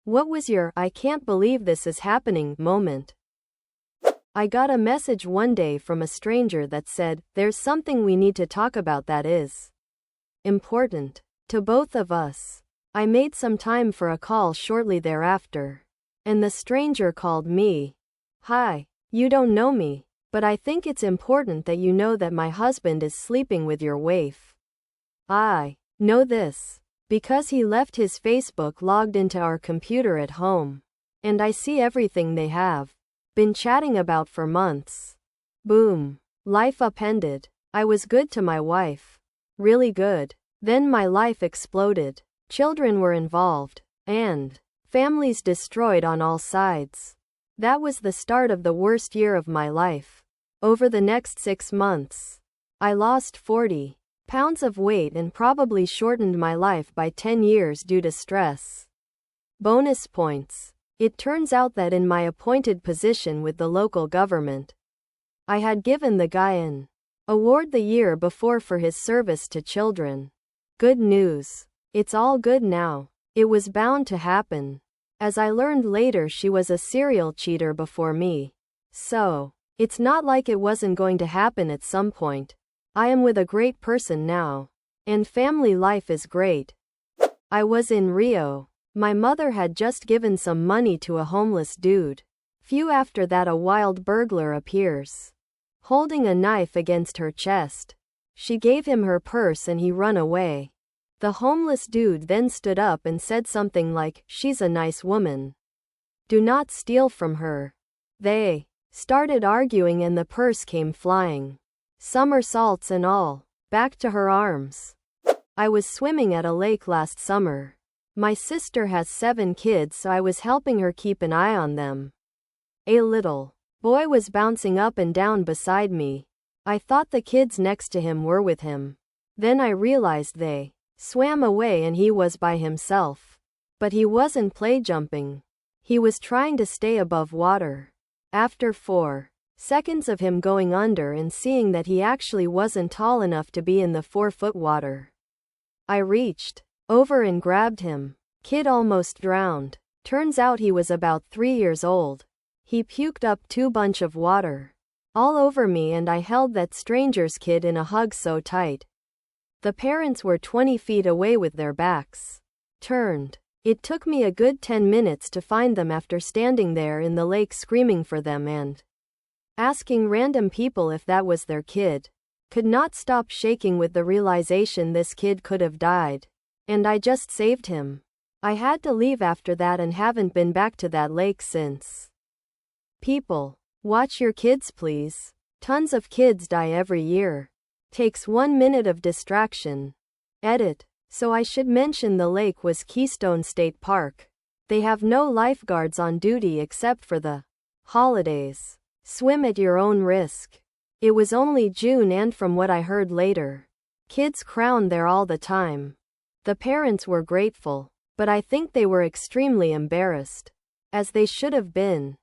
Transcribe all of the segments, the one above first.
What was your "I can't believe this is happening" moment? I got a message one day from a stranger that said, "There's something we need to talk about that is important to both of us." I made some time for a call shortly thereafter, and the stranger called me. "Hi, you don't know me, but I think it's important that you know that my husband is sleeping with your wife. I know this because he left his Facebook logged into our computer at home, and I see everything they have been chatting about for months." Boom. Life upended. I was good to my wife. Really good. Then my life exploded. Children were involved, and families destroyed on all sides. That was the start of the worst year of my life. Over the next 6 months, I lost 40 pounds of weight and probably shortened my life by 10 years due to stress. Bonus points. It turns out that in my appointed position with the local government, I had given the guy an award the year before for his service to children. Good news. It's all good now. It was bound to happen. As I learned later, she was a serial cheater before me. So, it's not like it wasn't going to happen at some point. I am with a great person now, and family life is great. I was in Rio. My mother had just given some money to a homeless dude. Few after that, a wild burglar appears, holding a knife against her chest. She gave him her purse and he run away. The homeless dude then stood up and said something like, "She's a nice woman. Do not steal from her." They started arguing and the purse came flying, somersaults and all, back to her arms. I was swimming at a lake last summer. My sister has 7 kids, so I was helping her keep an eye on them. A little boy was bouncing up and down beside me. I thought the kids next to him were with him. Then I realized they swam away and he was by himself. But he wasn't play jumping. He was trying to stay above water. After 4 seconds of him going under and seeing that he actually wasn't tall enough to be in the 4-foot water, I reached over and grabbed him. Kid almost drowned. Turns out he was about 3 years old. He puked up 2 bunch of water all over me and I held that stranger's kid in a hug so tight. The parents were 20 feet away with their backs turned. It took me a good 10 minutes to find them after standing there in the lake screaming for them and asking random people if that was their kid. Could not stop shaking with the realization this kid could have died. And I just saved him. I had to leave after that and haven't been back to that lake since. People, watch your kids please. Tons of kids die every year. Takes 1 minute of distraction. Edit. So I should mention the lake was Keystone State Park. They have no lifeguards on duty except for the holidays. Swim at your own risk. It was only June and from what I heard later, kids crowned there all the time. The parents were grateful, but I think they were extremely embarrassed. As they should have been.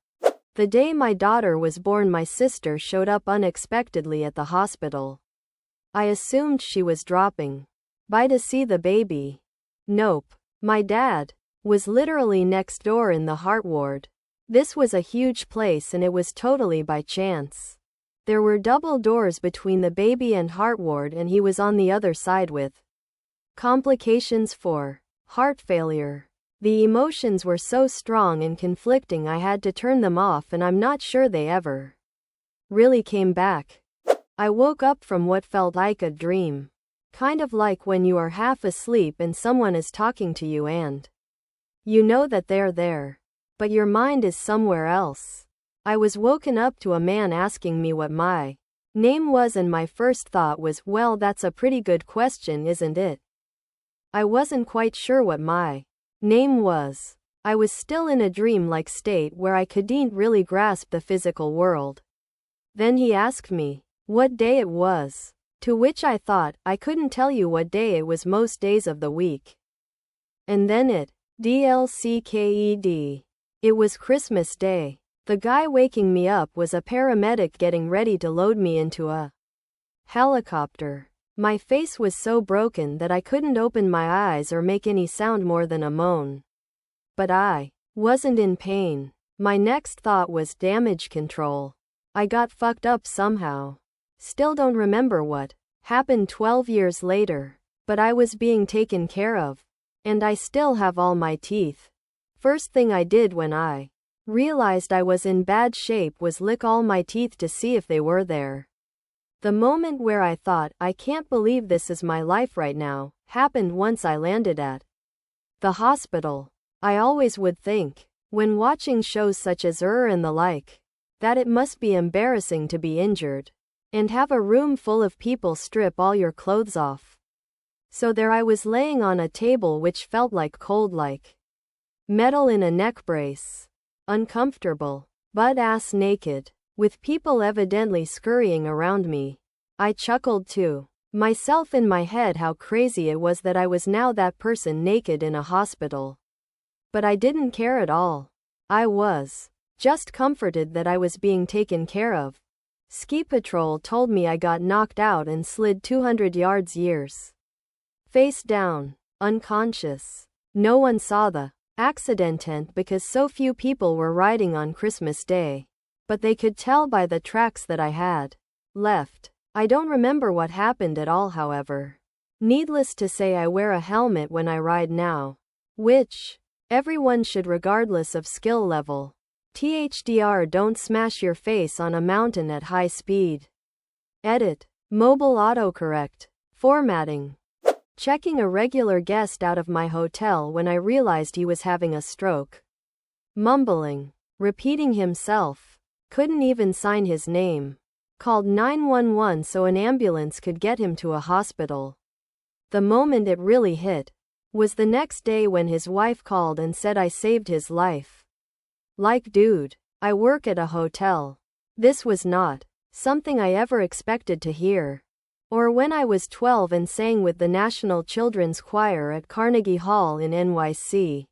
The day my daughter was born, my sister showed up unexpectedly at the hospital. I assumed she was dropping by to see the baby. Nope. My dad was literally next door in the heart ward. This was a huge place and it was totally by chance. There were double doors between the baby and heart ward and he was on the other side with complications for heart failure. The emotions were so strong and conflicting I had to turn them off and I'm not sure they ever really came back. I woke up from what felt like a dream. Kind of like when you are half asleep and someone is talking to you and you know that they're there, but your mind is somewhere else. I was woken up to a man asking me what my name was and my first thought was, well, that's a pretty good question, isn't it? I wasn't quite sure what my name was. I was still in a dream-like state where I couldn't really grasp the physical world. Then he asked me what day it was. To which I thought, I couldn't tell you what day it was most days of the week. And then it DLCKED. It was Christmas Day. The guy waking me up was a paramedic getting ready to load me into a helicopter. My face was so broken that I couldn't open my eyes or make any sound more than a moan. But I Wasn't in pain. My next thought was damage control. I got fucked up somehow. Still don't remember what happened 12 years later, but I was being taken care of. And I still have all my teeth. First thing I did when I realized I was in bad shape was lick all my teeth to see if they were there. The moment where I thought, I can't believe this is my life right now, happened once I landed at the hospital. I always would think, when watching shows such as and the like, that it must be embarrassing to be injured and have a room full of people strip all your clothes off. So there I was laying on a table which felt like cold like metal in a neck brace. Uncomfortable, butt-ass naked, with people evidently scurrying around me. I chuckled to myself in my head how crazy it was that I was now that person naked in a hospital. But I didn't care at all. I was just comforted that I was being taken care of. Ski patrol told me I got knocked out and slid 200 yards face down, unconscious. No one saw the accident because so few people were riding on Christmas Day. But they could tell by the tracks that I had left. I don't remember what happened at all, however. Needless to say, I wear a helmet when I ride now, which everyone should regardless of skill level. THDR, don't smash your face on a mountain at high speed. Edit. Mobile autocorrect. Formatting. Checking a regular guest out of my hotel when I realized he was having a stroke. Mumbling. Repeating himself. Couldn't even sign his name. Called 911 so an ambulance could get him to a hospital. The moment it really hit was the next day when his wife called and said I saved his life. Like, dude, I work at a hotel. This was not something I ever expected to hear. Or when I was 12 and sang with the National Children's Choir at Carnegie Hall in NYC.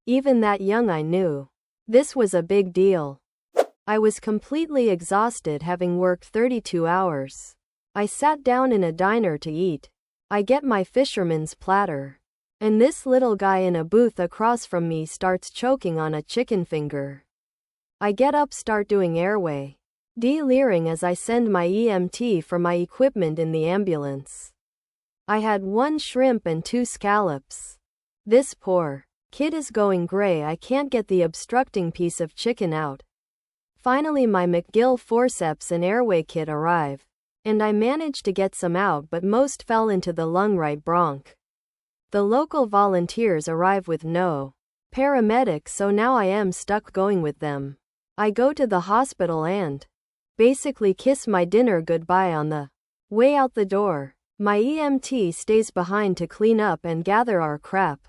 Even that young I knew this was a big deal. I was completely exhausted having worked 32 hours. I sat down in a diner to eat. I get my fisherman's platter. And this little guy in a booth across from me starts choking on a chicken finger. I get up, start doing airway delirium as I send my EMT for my equipment in the ambulance. I had 1 shrimp and 2 scallops. This poor kid is going gray. I can't get the obstructing piece of chicken out. Finally my McGill forceps and airway kit arrive, and I managed to get some out, but most fell into the lung right bronch. The local volunteers arrive with no paramedic, so now I am stuck going with them. I go to the hospital and basically kiss my dinner goodbye on the way out the door. My EMT stays behind to clean up and gather our crap.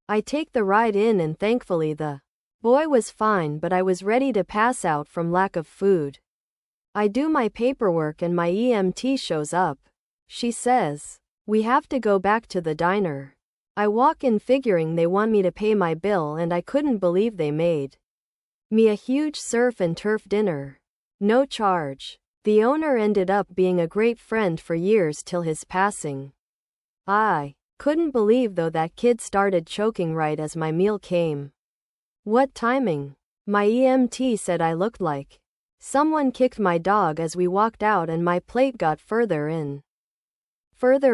I take the ride in and thankfully the boy was fine, but I was ready to pass out from lack of food. I do my paperwork and my EMT shows up. She says, "We have to go back to the diner." I walk in figuring they want me to pay my bill, and I couldn't believe they made me a huge surf and turf dinner. No charge. The owner ended up being a great friend for years till his passing. I couldn't believe though that kid started choking right as my meal came. What timing. My EMT said I looked like someone kicked my dog as we walked out, and my plate got further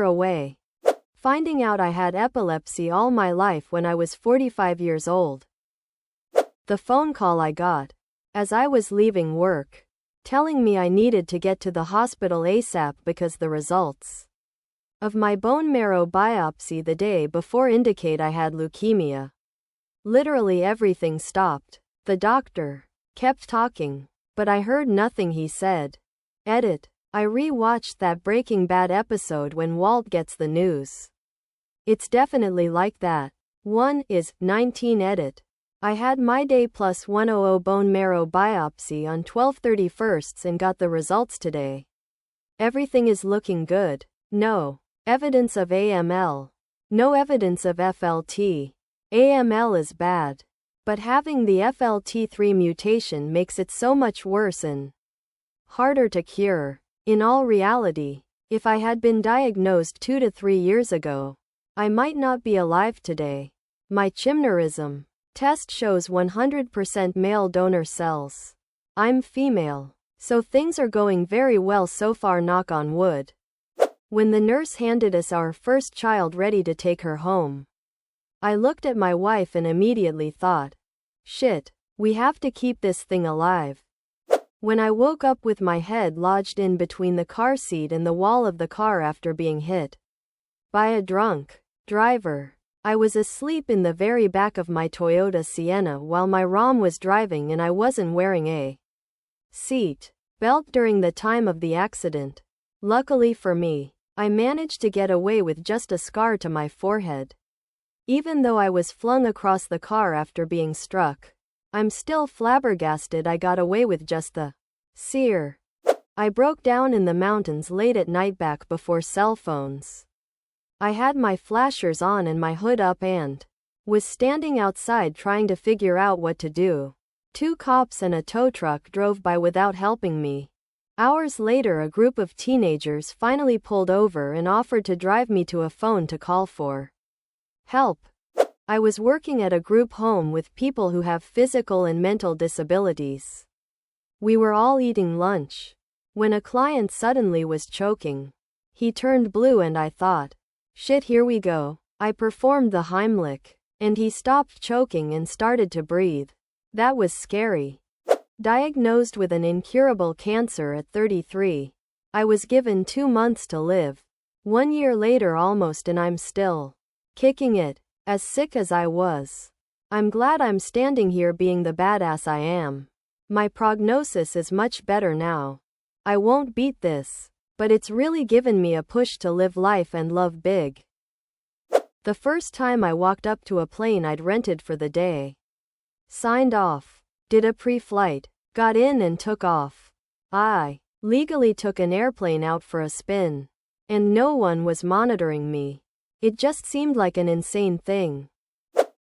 away. Finding out I had epilepsy all my life when I was 45 years old. The phone call I got as I was leaving work, telling me I needed to get to the hospital ASAP because the results of my bone marrow biopsy the day before indicate I had leukemia. Literally everything stopped. The doctor kept talking, but I heard nothing he said. Edit. I re-watched that Breaking Bad episode when Walt gets the news. It's definitely like that. 1:19 Edit. I had my day plus 100 bone marrow biopsy on 12/31 and got the results today. Everything is looking good. No evidence of AML. No evidence of FLT. AML is bad. But having the FLT3 mutation makes it so much worse and harder to cure. In all reality, if I had been diagnosed 2 to 3 years ago, I might not be alive today. My chimerism Test shows 100% male donor cells. I'm female. So things are going very well so far, knock on wood. When the nurse handed us our first child ready to take her home, I looked at my wife and immediately thought, shit, we have to keep this thing alive. When I woke up with my head lodged in between the car seat and the wall of the car after being hit by a drunk driver, I was asleep in the very back of my Toyota Sienna while my Rom was driving and I wasn't wearing a seat belt during the time of the accident. Luckily for me, I managed to get away with just a scar to my forehead. Even though I was flung across the car after being struck, I'm still flabbergasted I got away with just the sear. I broke down in the mountains late at night back before cell phones. I had my flashers on and my hood up and was standing outside trying to figure out what to do. 2 cops and a tow truck drove by without helping me. Hours later, a group of teenagers finally pulled over and offered to drive me to a phone to call for help. I was working at a group home with people who have physical and mental disabilities. We were all eating lunch when a client suddenly was choking. He turned blue and I thought, shit, here we go. I performed the Heimlich, and he stopped choking and started to breathe. That was scary. Diagnosed with an incurable cancer at 33. I was given 2 months to live. 1 year later almost and I'm still kicking it. As sick as I was, I'm glad I'm standing here being the badass I am. My prognosis is much better now. I won't beat this, but it's really given me a push to live life and love big. The first time I walked up to a plane I'd rented for the day. Signed off, did a pre-flight, got in and took off. I legally took an airplane out for a spin. And no one was monitoring me. It just seemed like an insane thing.